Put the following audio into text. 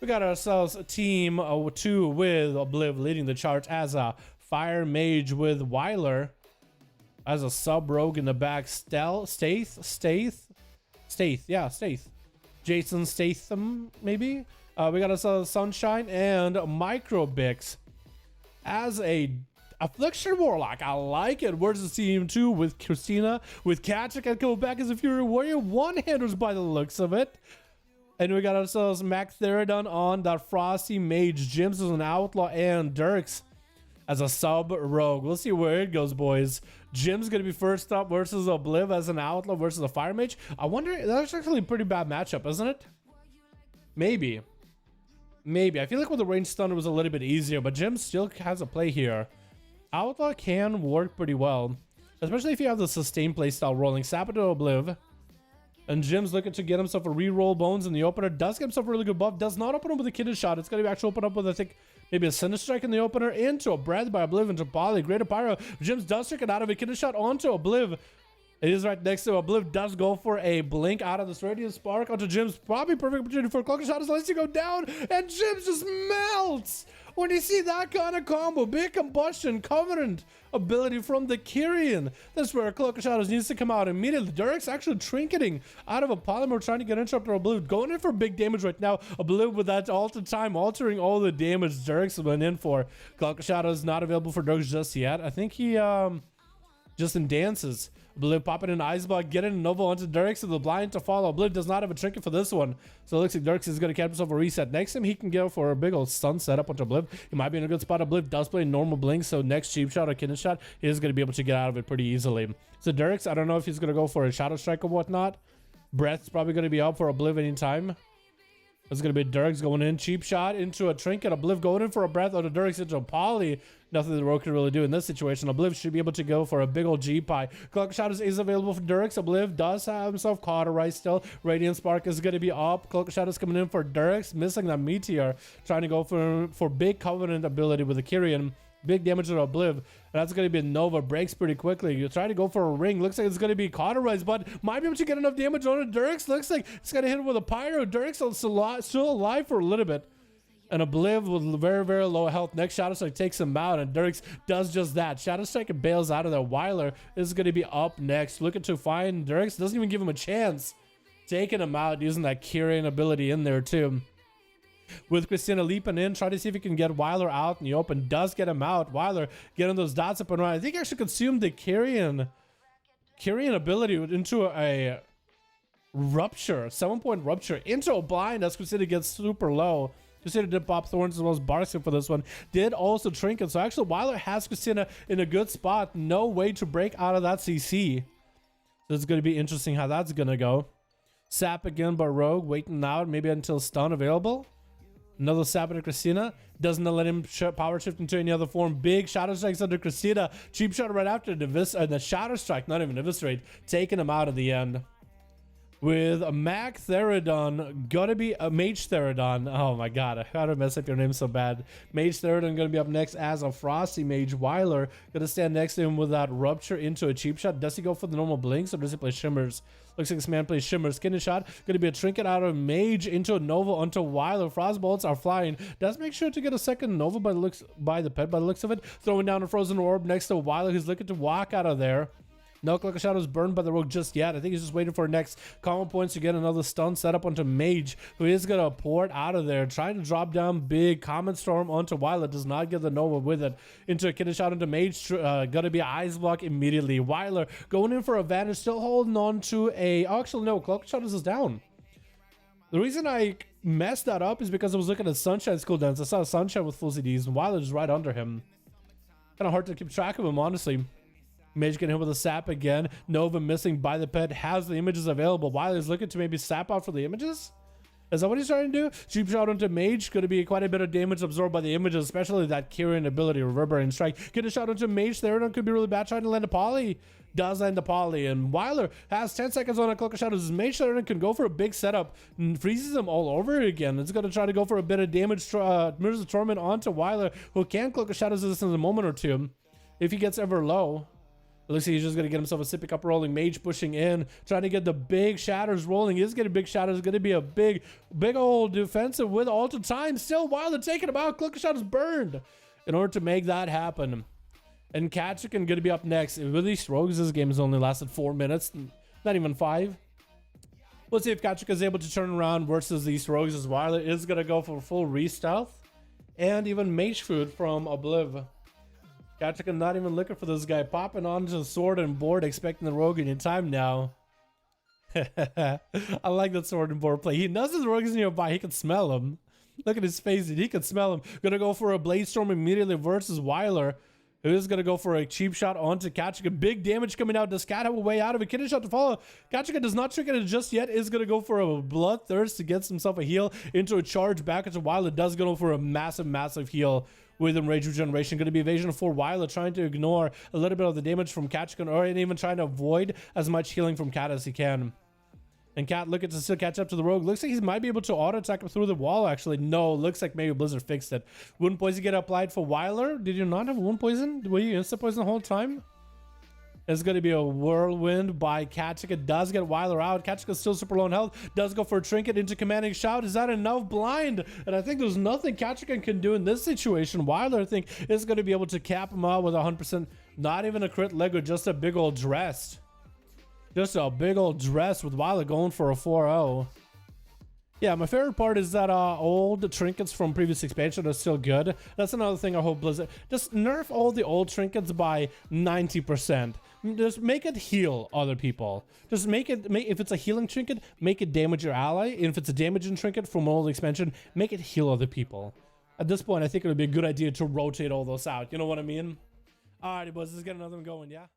We got ourselves a team 2 with Obliv leading the charge as a fire mage with Weiler as a sub rogue in the back. Staith. Yeah, Staith. Jason Statham, maybe. We got ourselves Sunshine and Microbix as a Affliction Warlock. I like it. Where's the team 2 with Christina, with Katrick, and coming back as a Fury Warrior one-handers by the looks of it. And we got ourselves Mac Theridon on that Frosty Mage. Jims as an Outlaw and Dirks as a sub rogue. We'll see where it goes, boys. Jim's gonna be first up versus Obliv as an Outlaw versus a Fire Mage. I wonder, that's actually a pretty bad matchup, isn't it? Maybe. I feel like with the range stun it was a little bit easier, but Jim still has a play here. Outlaw can work pretty well, especially if you have the sustained playstyle rolling. Sap it to Obliv. And Jim's looking to get himself a reroll bones in the opener. Does get himself a really good buff. Does not open up with a kidney shot. It's going to actually open up with, I think, maybe a Cinder Strike in the opener. Into a Breath by Obliv into Poly. Greater Pyro. Jim's does trick it out of a kidney shot onto Obliv. It is right next to Obliv. Does go for a blink out of this Radiant Spark onto Jim's. Probably perfect opportunity for a Cloak Shot. Lets you go down. And Jim's just melts. When you see that kind of combo, big combustion, Covenant ability from the Kyrian. That's where Cloak Shadows needs to come out immediately. Derek's actually trinketing out of a polymer, trying to get interrupted Obliv. Going in for big damage right now. Obliv with that alter time, altering all the damage Derek's went in for. Cloak Shadows not available for Dirks just yet. I think he just in dances. Obliv popping in Ice Block, getting a Nova onto Dirks with the blind to follow. Obliv does not have a trinket for this one. So it looks like Dirks is going to catch himself a reset. Next time he can go for a big old stun setup onto Obliv. He might be in a good spot. Obliv does play normal blink, so next cheap shot or kidney shot, he is going to be able to get out of it pretty easily. So Dirks, I don't know if he's going to go for a Shadow Strike or whatnot. Breath's probably going to be up for Obliv anytime. It's going to be Dirks going in. Cheap shot into a trinket. Obliv going in for a breath. Or Dirks into a poly. Nothing the rogue can really do in this situation. Obliv should be able to go for a big old G-Pie. Cloak Shadows is available for Dirks. Obliv does have himself cauterized still. Radiant Spark is going to be up. Cloak Shadows coming in for Dirks. Missing that Meteor. Trying to go for big Covenant ability with the Kyrian. Big damage to Obliv. And that's going to be a Nova. Breaks pretty quickly. You try to go for a ring. Looks like it's going to be cauterized, but might be able to get enough damage on it. Dirks looks like it's going to hit him with a Pyro. Dirks is still alive for a little bit. And Obliv with very, very low health. Next Shadow Strike takes him out, and Dirks does just that. Shadow Strike and bails out of there. Weiler is going to be up next. Looking to find Dirks. Doesn't even give him a chance. Taking him out using that Kyrian ability in there too. With Christina leaping in, trying to see if he can get Weiler out in the open. Does get him out. Weiler getting those dots up and around. I think he actually consumed the Kyrian ability into a rupture. 7-point rupture into a blind as Christina gets super low. Christina did pop Thorns as well as Barkskin for this one. Did also Trinket. So actually Weiler has Christina in a good spot. No way to break out of that CC. So it's going to be interesting how that's going to go. Sap again by Rogue. Waiting out maybe until stun available. Another sap into Christina. Doesn't let him power shift into any other form. Big Shadow Strikes under Christina. Cheap shot right after the Shadow Strike. Not even Eviscerate. Taking him out at the end. With a Mac Theridon, gotta be a Mage Theridon. Oh my god, how did I mess up your name so bad? Mage Theridon gonna be up next as a Frosty Mage. Weiler gonna stand next to him with that Rupture into a cheap shot. Does he go for the normal Blinks or does he play Shimmers? Looks like this man plays Shimmers. Kidney shot, gonna be a Trinket out of Mage into a Nova onto Weiler. Frostbolts are flying. Does make sure to get a second Nova by the looks of it. Throwing down a Frozen Orb next to Weiler, who's looking to walk out of there. No Cloak of Shadows burned by the Rogue just yet. I think he's just waiting for next common points to get another stun set up onto Mage, who is going to port out of there. Trying to drop down big Common Storm onto Weiler. Does not get the Nova with it. Into a Kidney Shot into Mage. Gonna be Eyes Block immediately. Weiler going in for advantage. Still holding on to a... Oh, actually, no. Cloak of Shadows is down. The reason I messed that up is because I was looking at Sunshine's cooldowns. I saw Sunshine with full CDs, and Weiler is right under him. Kind of hard to keep track of him, honestly. Mage getting hit with a sap again. Nova missing by the pet. Has the images available. Weiler's looking to maybe sap out for the images. Is that what he's trying to do? Cheap shot onto Mage. Going to be quite a bit of damage absorbed by the images, especially that Kyrian ability, Reverberating Strike. Get a shot onto Mage. Theridon could be really bad. Trying to land a poly. Does land a poly. And Weiler has 10 seconds on a Cloak of Shadows. Mage Theridon can go for a big setup. And freezes him all over again. It's going to try to go for a bit of damage. Mirrors of Torment onto Weiler, who can Cloak of Shadows this in a moment or two. If he gets ever low. It looks like he's just going to get himself a sippy cup rolling. Mage pushing in, trying to get the big shatters rolling. He's getting big shatters. Going to be a big old defensive with alter time. Still, Wilder taking him out. Clicker shot is burned in order to make that happen. And Kachikan going to be up next. With these rogues, this game has only lasted 4 minutes. Not even 5. We'll see if Kachikan is able to turn around versus these rogues, as Wilder is going to go for full re-stealth. And even mage food from Obliv. Kachikan not even looking for this guy. Popping onto the sword and board, expecting the rogue in time now. I like that sword and board play. He knows his rogue is nearby. He can smell him. Look at his face. He can smell him. Gonna go for a blade storm immediately versus Weiler, who is gonna go for a cheap shot onto Kachikan. Big damage coming out. Does Cat have a way out of it? Kidney shot to follow. Kachikan does not trick it just yet. Is gonna go for a bloodthirst to get himself a heal into a charge back into Weiler. Does go for a massive heal with Enrage Regeneration. Going to be evasion for Weiler, trying to ignore a little bit of the damage from Kachikan, or even trying to avoid as much healing from Cat as he can. And Cat looking to still catch up to the rogue. Looks like he might be able to auto attack him through the wall, actually. No, looks like maybe Blizzard fixed it. Wound poison get applied for Weiler. Did you not have wound poison? Were you insta poison the whole time? It's going to be a whirlwind by Kachikan. Does get Weiler out. Kachikan's still super low in health. Does go for a trinket into commanding shout. Is that enough? Blind. And I think there's nothing Kachikan can do in this situation. Weiler, I think, is going to be able to cap him out with 100%. Not even a crit leg, or just a big old dress. Just a big old dress with Weiler going for a 4-0. Yeah, my favorite part is that old trinkets from previous expansion are still good. That's another thing I hope Blizzard... Just nerf all the old trinkets by 90%. Just make it heal other people. Just make it... if it's a healing trinket, make it damage your ally. And if it's a damaging trinket from an old expansion, make it heal other people. At this point, I think it would be a good idea to rotate all those out. You know what I mean? Alrighty, boys, let's get another one going, yeah?